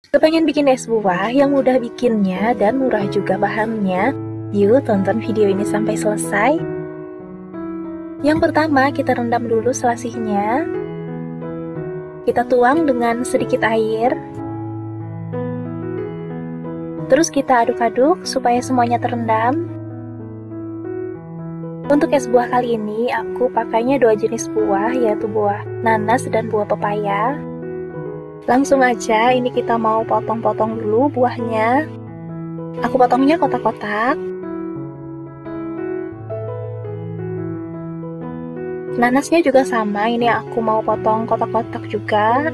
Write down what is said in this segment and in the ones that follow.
Kepengen bikin es buah yang mudah bikinnya dan murah juga bahannya? Yuk tonton video ini sampai selesai. Yang pertama, kita rendam dulu selasihnya. Kita tuang dengan sedikit air. Terus kita aduk-aduk supaya semuanya terendam. Untuk es buah kali ini, aku pakainya 2 jenis buah, yaitu buah nanas dan buah pepaya. Langsung aja, ini kita mau potong-potong dulu buahnya. Aku potongnya kotak-kotak. Nanasnya juga sama, ini aku mau potong kotak-kotak juga.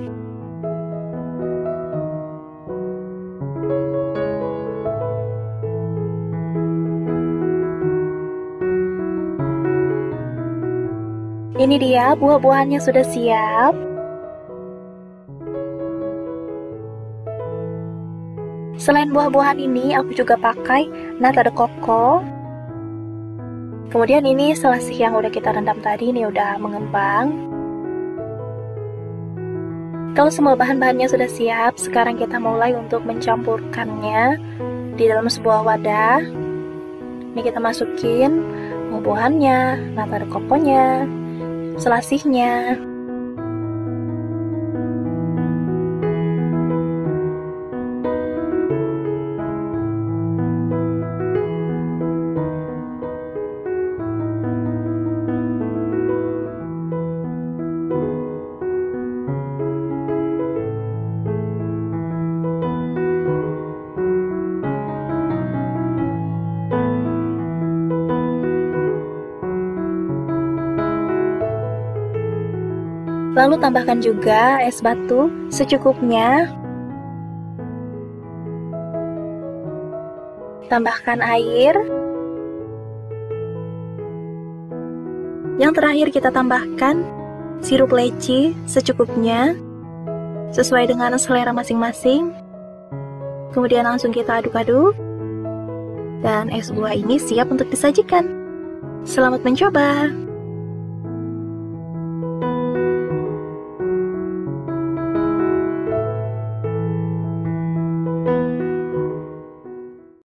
Ini dia, buah-buahannya sudah siap. Selain buah-buahan ini, aku juga pakai nata de coco. Kemudian ini selasih yang udah kita rendam tadi, ini udah mengembang. Kalau semua bahan-bahannya sudah siap, sekarang kita mulai untuk mencampurkannya di dalam sebuah wadah. Ini kita masukin buah-buahannya, nata de coco-nya, selasihnya. Lalu tambahkan juga es batu secukupnya. Tambahkan air. Yang terakhir kita tambahkan sirup leci secukupnya, sesuai dengan selera masing-masing. Kemudian langsung kita aduk-aduk. Dan es buah ini siap untuk disajikan. Selamat mencoba!